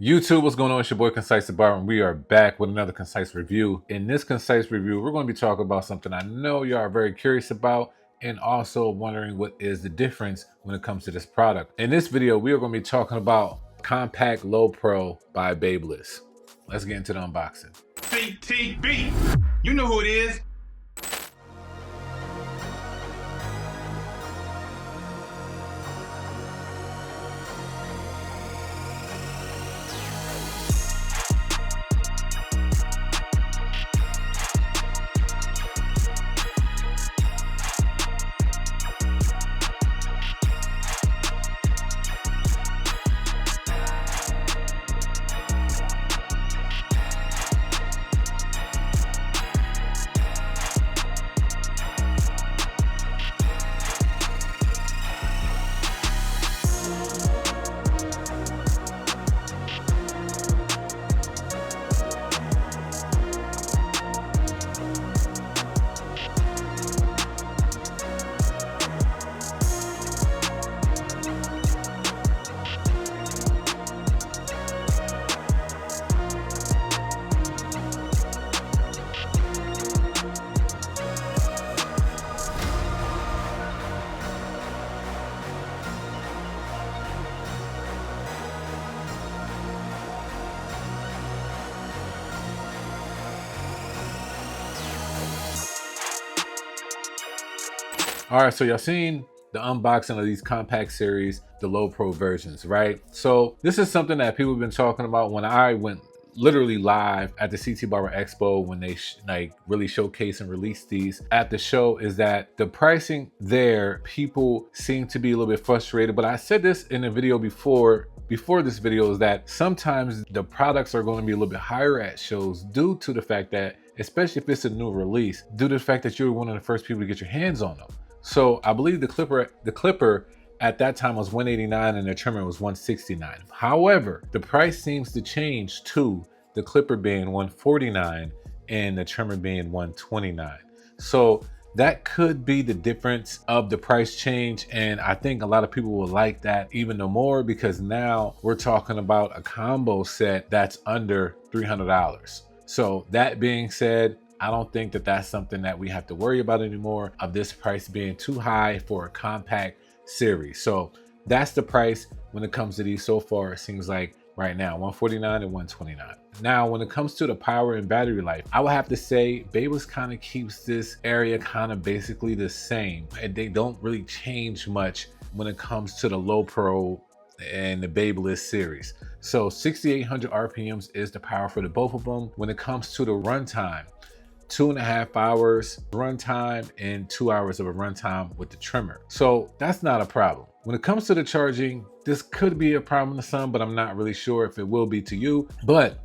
YouTube, what's going on? It's your boy ConcisetheBarber, and we are back with another Concise review. In this Concise review, we're going to be talking about something I know y'all are very curious about and also wondering what is the difference when it comes to this product. In this video, we are going to be talking about Compact Lopro by Babyliss. Let's get into the unboxing. CTB, you know who it is. All right, so y'all seen the unboxing of these compact series, the Lopro versions, right? So this is something that people have been talking about when I went literally live at the CT Barber Expo when they really showcase and release these at the show, is that the pricing there, people seem to be a little bit frustrated. But I said this in a video before this video, is that sometimes the products are going to be a little bit higher at shows due to the fact that, especially if it's a new release, due to the fact that you're one of the first people to get your hands on them. So I believe the clipper at that time was $189 and the trimmer was $169. However, the price seems to change to the clipper being $149 and the trimmer being $129. So that could be the difference of the price change, and I think a lot of people will like that even more, because now we're talking about a combo set that's under $300. So that being said, I don't think that that's something that we have to worry about anymore, of this price being too high for a compact series. So that's the price when it comes to these so far. It seems like right now $149 and $129. Now when it comes to the power and battery life, I would have to say Babyliss kind of keeps this area kind of basically the same, and they don't really change much when it comes to the Lopro and the Babyliss series. So 6,800 RPMs is the power for the both of them. When it comes to the runtime, 2.5 hours runtime and 2 hours of a runtime with the trimmer. So that's not a problem. When it comes to the charging, this could be a problem to some, but I'm not really sure if it will be to you. But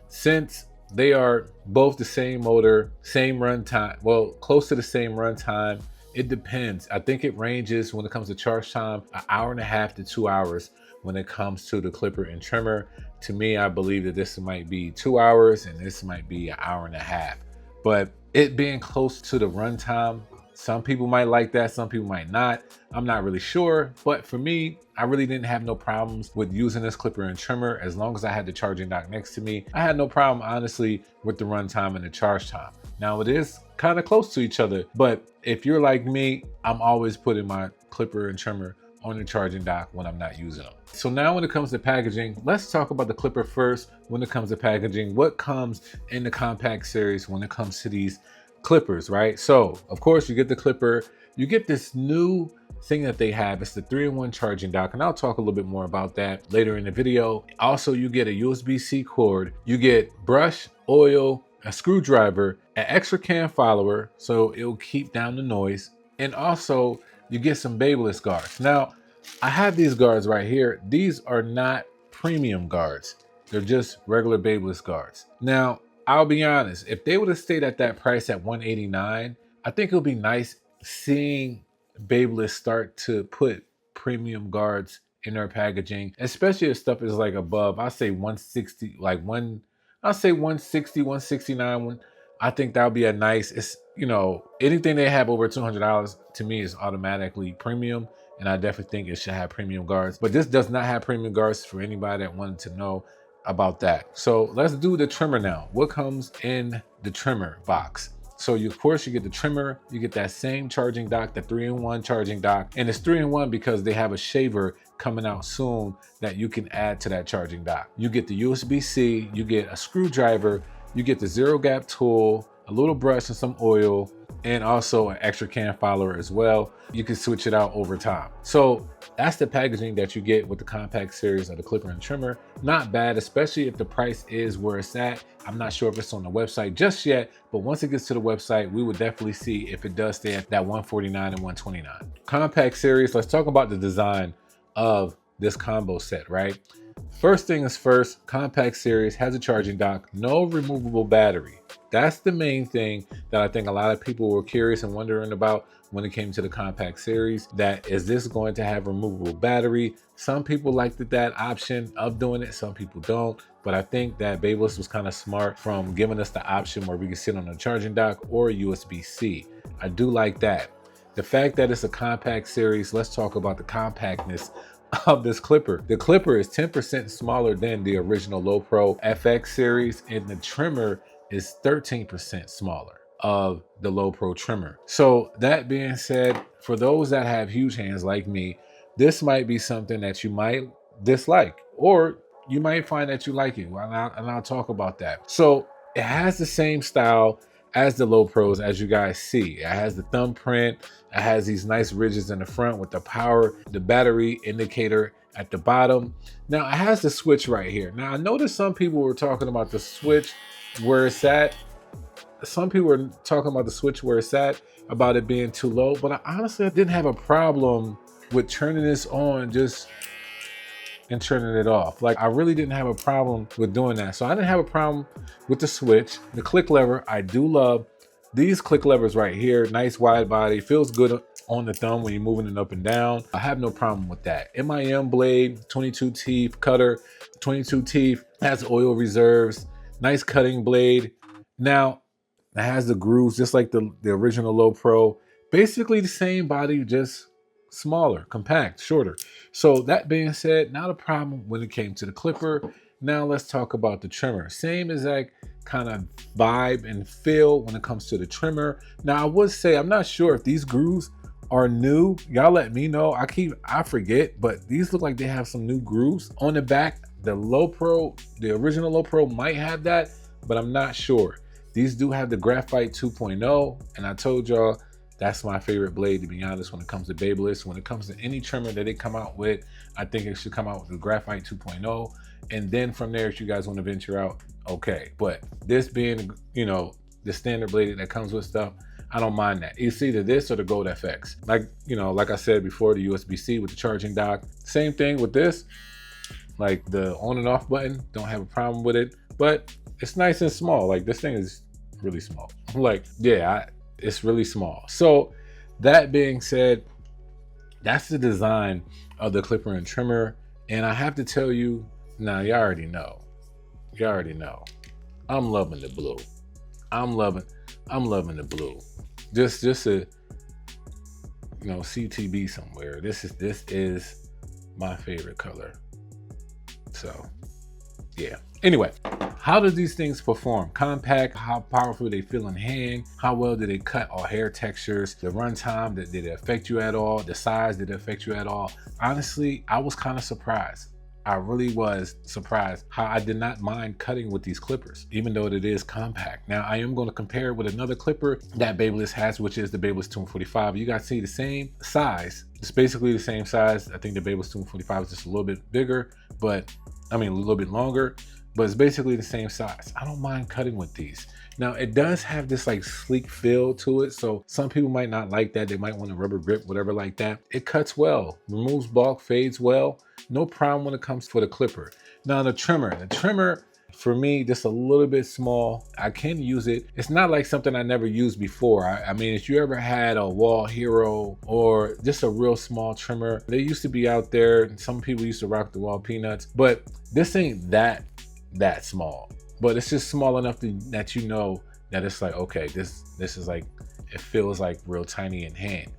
since they are both the same motor, same runtime, well, close to the same runtime, it depends. I think it ranges when it comes to charge time, 1.5 hours to 2 hours when it comes to the clipper and trimmer. To me, I believe that this might be 2 hours and this might be 1.5 hours. But it being close to the runtime, some people might like that, some people might not. I'm not really sure, but for me, I really didn't have no problems with using this clipper and trimmer. As long as I had the charging dock next to me, I had no problem, honestly, with the runtime and the charge time. Now it is kind of close to each other, but if you're like me, I'm always putting my clipper and trimmer on the charging dock when I'm not using them. So now when it comes to packaging, let's talk about the clipper first. When it comes to packaging, what comes in the compact series when it comes to these clippers, right? So of course you get the clipper, you get this new thing that they have. It's the 3-in-1 charging dock, and I'll talk a little bit more about that later in the video. Also, you get a USB-C cord, you get brush, oil, a screwdriver, an extra can follower, so it'll keep down the noise, and also you get some Babyliss guards. Now, I have these guards right here. These are not premium guards. They're just regular Babyliss guards. Now, I'll be honest, if they would have stayed at that price at $189, I think it would be nice seeing Babyliss start to put premium guards in their packaging, especially if stuff is like above, I'll say 160, I'll say 160, 169. I think that would be a nice, it's, you know, anything they have over $200 to me is automatically premium. And I definitely think it should have premium guards. But this does not have premium guards, for anybody that wanted to know. about that. So let's do the trimmer now. What comes in the trimmer box? So of course you get the trimmer, you get that same charging dock, the 3-in-1 charging dock, and it's 3-in-1 because they have a shaver coming out soon that you can add to that charging dock. You get the USB-C, you get a screwdriver, you get the zero gap tool, a little brush and some oil, and also an extra can follower as well. You can switch it out over time. So that's the packaging that you get with the compact series of the clipper and trimmer. Not bad, especially if the price is where it's at. I'm not sure if it's on the website just yet, but once it gets to the website, we would definitely see if it does stay at that $149 and $129. Compact series, let's talk about the design of this combo set, right? First thing is first, compact series has a charging dock, no removable battery. That's the main thing that I think a lot of people were curious and wondering about when it came to the compact series, that is this going to have removable battery? Some people liked that option of doing it, some people don't, but I think that Babyliss was kind of smart from giving us the option where we can sit on a charging dock or USB-C. I do like that. The fact that it's a compact series, let's talk about the compactness of this clipper. The clipper is 10% smaller than the original Lopro FX series, and the trimmer is 13% smaller of the Lopro trimmer. So that being said, for those that have huge hands like me, this might be something that you might dislike, or you might find that you like it. And I'll talk about that. So it has the same style as the Lopros, as you guys see. It has the thumbprint, it has these nice ridges in the front with the power, the battery indicator at the bottom. Now it has the switch right here. Now I noticed some people were talking about the switch where it's at. Some people were talking about the switch where it's at, about it being too low, but I honestly didn't have a problem with turning this on and turning it off. Like, I really didn't have a problem with doing that. So I didn't have a problem with the switch. The click lever, I do love these click levers right here. Nice wide body, feels good on the thumb when you're moving it up and down. I have no problem with that. MIM blade, 22 teeth cutter, 22 teeth, has oil reserves, nice cutting blade. Now, it has the grooves just like the original Lopro. Basically the same body, just smaller, compact, shorter. So that being said, not a problem when it came to the clipper. Now let's talk about the trimmer. Same exact kind of vibe and feel when it comes to the trimmer. Now I would say, I'm not sure if these grooves are new. Y'all let me know. I forget, but these look like they have some new grooves on the back. The Lopro, the original Lopro might have that, but I'm not sure. These do have the Graphite 2.0, and I told y'all that's my favorite blade, to be honest, when it comes to Babyliss. When it comes to any trimmer that they come out with, I think it should come out with the Graphite 2.0. And then from there, if you guys want to venture out, okay. But this being, you know, the standard blade that comes with stuff, I don't mind that. It's either this or the Gold FX. Like, you know, like I said before, the USB-C with the charging dock. Same thing with this. Like the on and off button, don't have a problem with it. But it's nice and small. Like, this thing is really small. Like, yeah, it's really small. So that being said, that's the design of the clipper and trimmer. And I have to tell you, now you already know. You already know. I'm loving the blue. I'm loving the blue. Just a, you know, CTB somewhere. This is my favorite color. So yeah. Anyway, how do these things perform? Compact, how powerful they feel in hand, how well do they cut all hair textures, the runtime, did it affect you at all, the size, did it affect you at all? Honestly, I was kind of surprised. I really was surprised how I did not mind cutting with these clippers, even though it is compact. Now, I am going to compare it with another clipper that Babyliss has, which is the Babyliss 245. You guys see the same size. It's basically the same size. I think the Babyliss 245 is just a little bit bigger, but I mean, a little bit longer, but it's basically the same size. I don't mind cutting with these. Now, it does have this like sleek feel to it, so some people might not like that. They might want a rubber grip, whatever like that. It cuts well, removes bulk, fades well. No problem when it comes to the clipper. Now, the trimmer for me, just a little bit small. I can use it. It's not like something I never used before. I mean, if you ever had a Wall Hero or just a real small trimmer, they used to be out there, and some people used to rock the Wall Peanuts, but this ain't that small. But it's just small enough that you know that it's like, okay, this is like, it feels like real tiny in hand.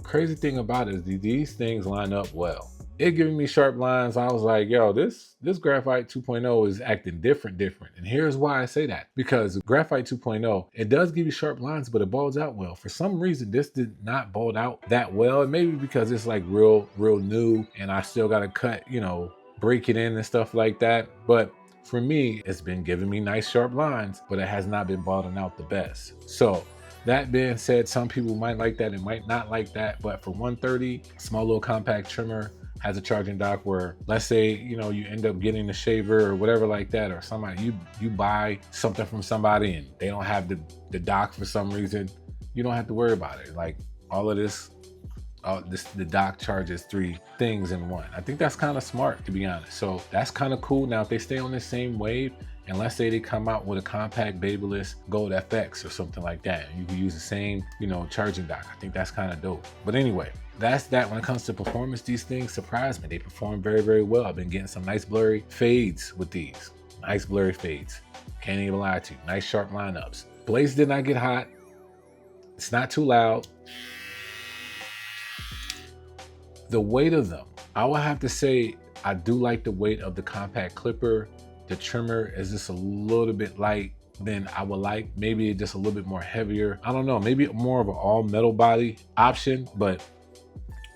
Crazy thing about it is these things line up well. it giving me sharp lines. I was like, yo, this Graphite 2.0 is acting different. And here's why I say that. Because Graphite 2.0, it does give you sharp lines, but it balls out well. For some reason, this did not bald out that well. And maybe because it's like real new and I still got to cut, you know, break it in and stuff like that. But for me, it's been giving me nice sharp lines, but it has not been balding out the best. So that being said, some people might like that and might not like that. But for 130, small little compact trimmer, has a charging dock where, let's say, you know, you end up getting a shaver or whatever like that, or somebody, you buy something from somebody and they don't have the dock for some reason, you don't have to worry about it. Like all of this, the dock charges 3 things in one. I think that's kind of smart, to be honest. So that's kind of cool. Now, if they stay on the same wave, and let's say they come out with a compact Babyliss Gold FX or something like that, and you can use the same, you know, charging dock. I think that's kind of dope. But anyway, that's that. When it comes to performance, these things surprise me. They perform very well. I've been getting some nice blurry fades with these. Nice blurry fades. Can't even lie to you. Nice sharp lineups. Blades did not get hot. It's not too loud. The weight of them, I will have to say, I do like the weight of the compact clipper. The trimmer is just a little bit light than I would like. Maybe just a little bit more heavier. I don't know, maybe more of an all metal body option, but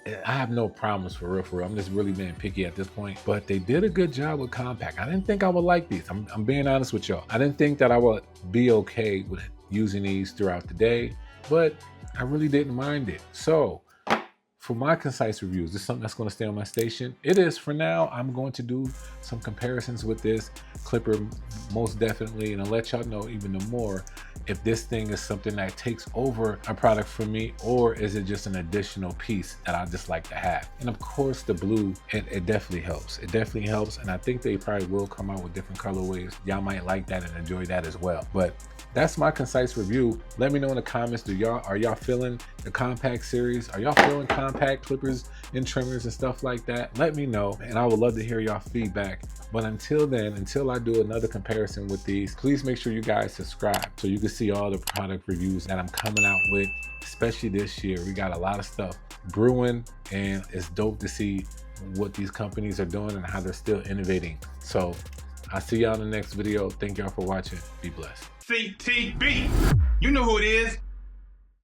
I have no problems for real. I'm just really being picky at this point, but they did a good job with compact. I didn't think I would like these. I'm being honest with y'all. I didn't think that I would be okay with using these throughout the day, but I really didn't mind it. So for my concise reviews, this is something that's going to stay on my station. It is for now. I'm going to do some comparisons with this clipper most definitely, and I'll let y'all know even more if this thing is something that takes over a product for me, or is it just an additional piece that I just like to have. And of course the blue, it definitely helps. It definitely helps, and I think they probably will come out with different colorways. Y'all might like that and enjoy that as well. But that's my concise review. Let me know in the comments, are y'all feeling the compact series? Are y'all feeling compact clippers and trimmers and stuff like that? Let me know, and I would love to hear y'all feedback. But until then, until I do another comparison with these, please make sure you guys subscribe so you can see all the product reviews that I'm coming out with, especially this year. We got a lot of stuff brewing, and it's dope to see what these companies are doing and how they're still innovating. So I'll see y'all in the next video. Thank y'all for watching. Be blessed. CTB. You know who it is.